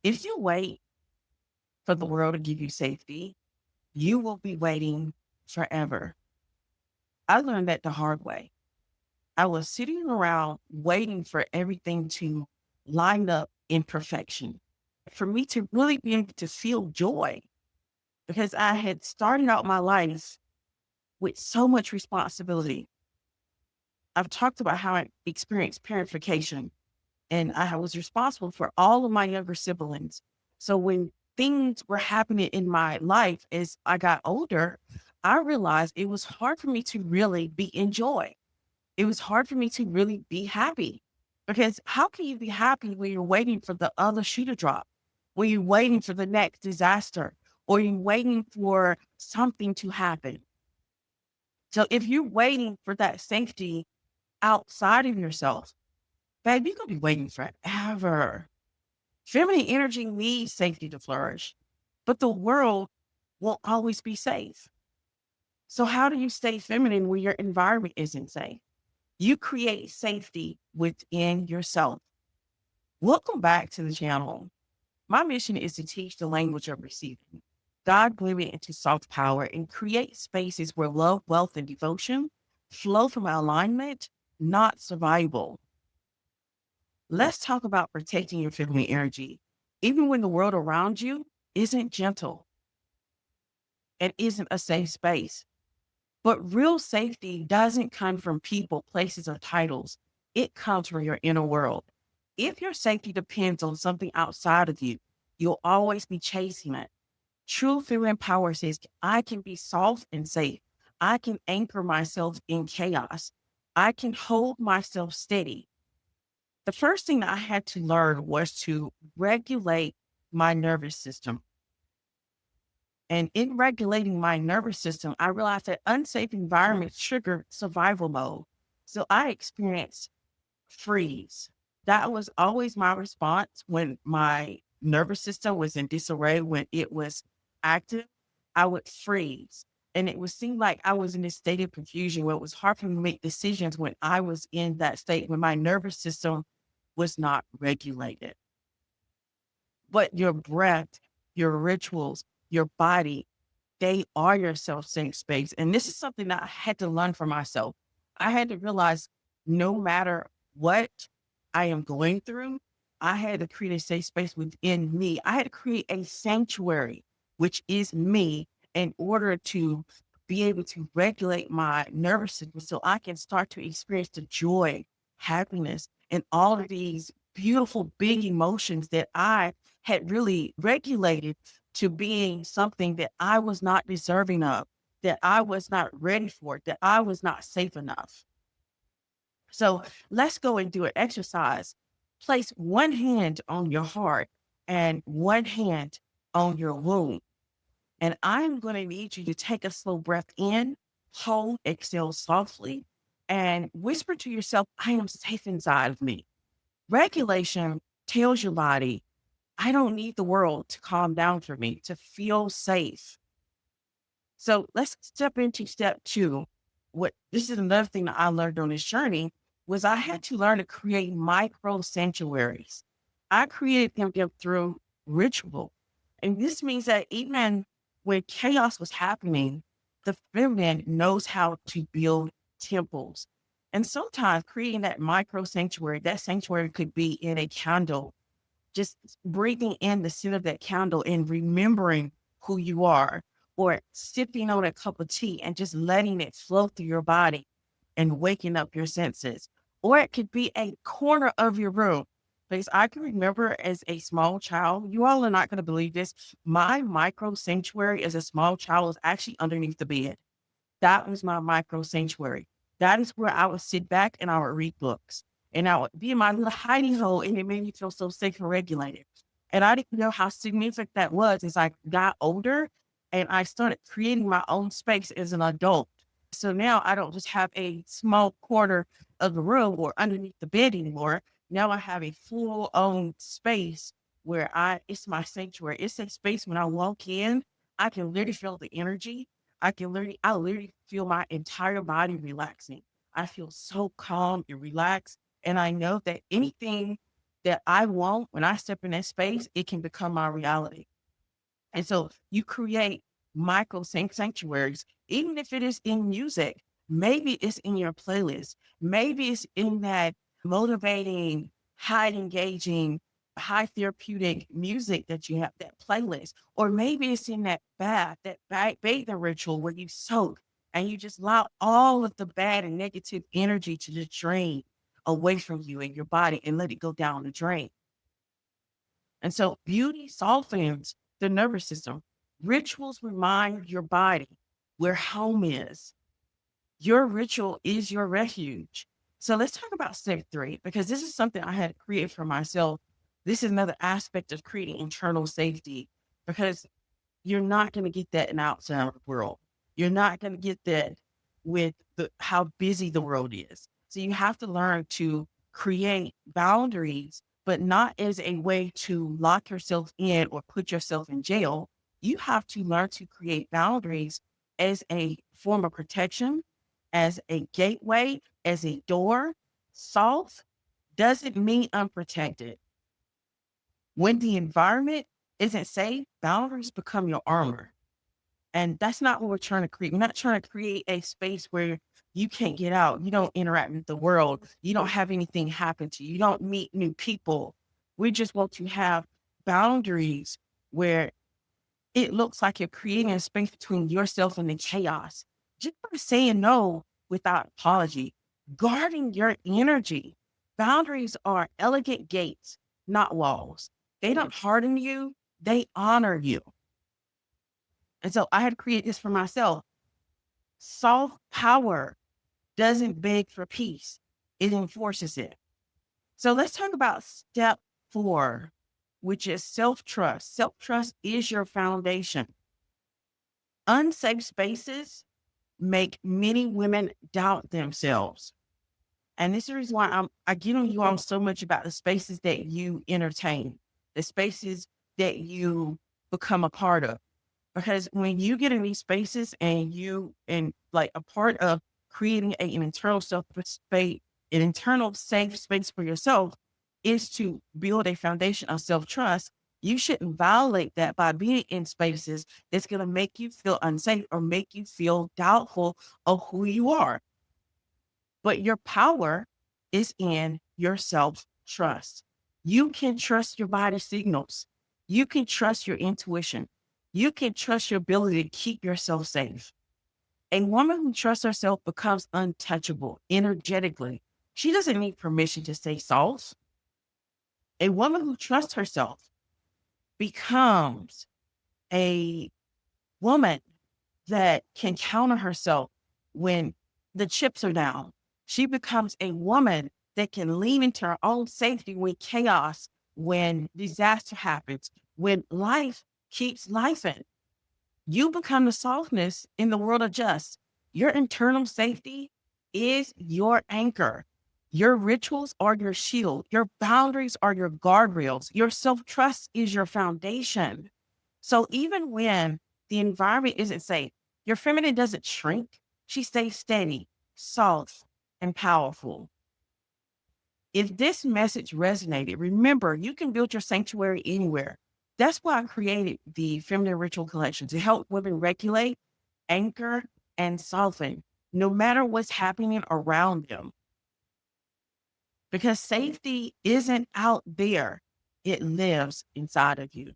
If you wait for the world to give you safety, you will be waiting forever. I learned that the hard way. I was sitting around waiting for everything to line up in perfection. For me to really be able to feel joy, because I had started out my life with so much responsibility. I've talked about how I experienced parentification, and I was responsible for all of my younger siblings. So when things were happening in my life as I got older, I realized it was hard for me to really be in joy. It was hard for me to really be happy, because how can you be happy when you're waiting for the other shoe to drop, when you're waiting for the next disaster, or you're waiting for something to happen? So if you're waiting for that safety outside of yourself, babe, you're gonna be waiting forever. Feminine energy needs safety to flourish, but the world won't always be safe. So how do you stay feminine when your environment isn't safe? You create safety within yourself. Welcome back to the channel. My mission is to teach the language of receiving, God women into soft power, and create spaces where love, wealth, and devotion flow from alignment, not survival. Let's talk about protecting your feminine energy, even when the world around you isn't gentle and isn't a safe space. But real safety doesn't come from people, places, or titles. It comes from your inner world. If your safety depends on something outside of you, you'll always be chasing it. True feminine power says, I can be soft and safe. I can anchor myself in chaos. I can hold myself steady. The first thing that I had to learn was to regulate my nervous system. And in regulating my nervous system, I realized that unsafe environments trigger survival mode. So I experienced freeze. That was always my response when my nervous system was in disarray, when it was active, I would freeze. And it would seem like I was in a state of confusion where it was hard for me to make decisions when I was in that state, when my nervous system was not regulated. But your breath, your rituals, your body, they are your self-safe space. And this is something that I had to learn for myself. I had to realize no matter what I am going through, I had to create a safe space within me. I had to create a sanctuary, which is me, in order to be able to regulate my nervous system so I can start to experience the joy, happiness, and all of these beautiful big emotions that I had really regulated to being something that I was not deserving of, that I was not ready for, that I was not safe enough. So let's go and do an exercise. Place one hand on your heart and one hand on your womb. And I'm going to need you to take a slow breath in, hold, exhale softly, and whisper to yourself, I am safe inside of me. Regulation tells your body, I don't need the world to calm down for me, to feel safe. So let's step into step two. What this is another thing that I learned on this journey was I had to learn to create micro sanctuaries. I created them through ritual. And this means that even when chaos was happening, the feminine knows how to build temples. And sometimes creating that micro sanctuary, that sanctuary could be in a candle, just breathing in the scent of that candle and remembering who you are, or sipping on a cup of tea and just letting it flow through your body and waking up your senses. Or it could be a corner of your room. Because I can remember as a small child, you all are not going to believe this. My micro sanctuary as a small child was actually underneath the bed. That was my micro sanctuary. That is where I would sit back and I would read books. And I would be in my little hiding hole, and it made me feel so safe and regulated. And I didn't know how significant that was as I got older and I started creating my own space as an adult. So now I don't just have a small corner of the room or underneath the bed anymore. Now I have a full own space where it's my sanctuary. It's a space when I walk in, I can literally feel the energy. I literally feel my entire body relaxing. I feel so calm and relaxed. And I know that anything that I want, when I step in that space, it can become my reality. And so you create sanctuaries, even if it is in music, maybe it's in your playlist, maybe it's in that motivating, high engaging, high therapeutic music that you have, that playlist, or maybe it's in that bath, that bathing ritual where you soak and you just allow all of the bad and negative energy to just drain away from you and your body and let it go down the drain. And so beauty softens the nervous system. Rituals remind your body where home is. Your ritual is your refuge. So let's talk about step three, because this is something I had created for myself. This is another aspect of creating internal safety, because you're not going to get that in outside world. You're not going to get that with how busy the world is. So you have to learn to create boundaries, but not as a way to lock yourself in or put yourself in jail. You have to learn to create boundaries as a form of protection, as a gateway, as a door. Salt doesn't mean unprotected. When the environment isn't safe, boundaries become your armor. And that's not what we're trying to create. We're not trying to create a space where you can't get out. You don't interact with the world. You don't have anything happen to you. You don't meet new people. We just want to have boundaries where it looks like you're creating a space between yourself and the chaos. Just by saying no without apology, guarding your energy. Boundaries are elegant gates, not walls. They don't harden you, they honor you. And so I had to create this for myself. Soft power doesn't beg for peace, it enforces it. So let's talk about step four, which is self trust. Self trust is your foundation. Unsafe spaces make many women doubt themselves. And this is the reason why I get on you all so much about the spaces that you entertain, the spaces that you become a part of. Because when you get in these spaces and like a part of creating an internal self space, an internal safe space for yourself is to build a foundation of self trust. You shouldn't violate that by being in spaces that's going to make you feel unsafe or make you feel doubtful of who you are. But your power is in your self trust. You can trust your body signals. You can trust your intuition. You can trust your ability to keep yourself safe. A woman who trusts herself becomes untouchable energetically. She doesn't need permission to say soft. A woman who trusts herself becomes a woman that can counter herself when the chips are down. She becomes a woman that can lean into her own safety when chaos, when disaster happens, when life keeps lifing. You become the softness in the world of just. Your internal safety is your anchor. Your rituals are your shield. Your boundaries are your guardrails. Your self trust is your foundation. So even when the environment isn't safe, your feminine doesn't shrink. She stays steady, soft, and powerful. If this message resonated, remember you can build your sanctuary anywhere. That's why I created the Feminine Ritual Collection to help women regulate, anchor, and soften, no matter what's happening around them. Because safety isn't out there, it lives inside of you.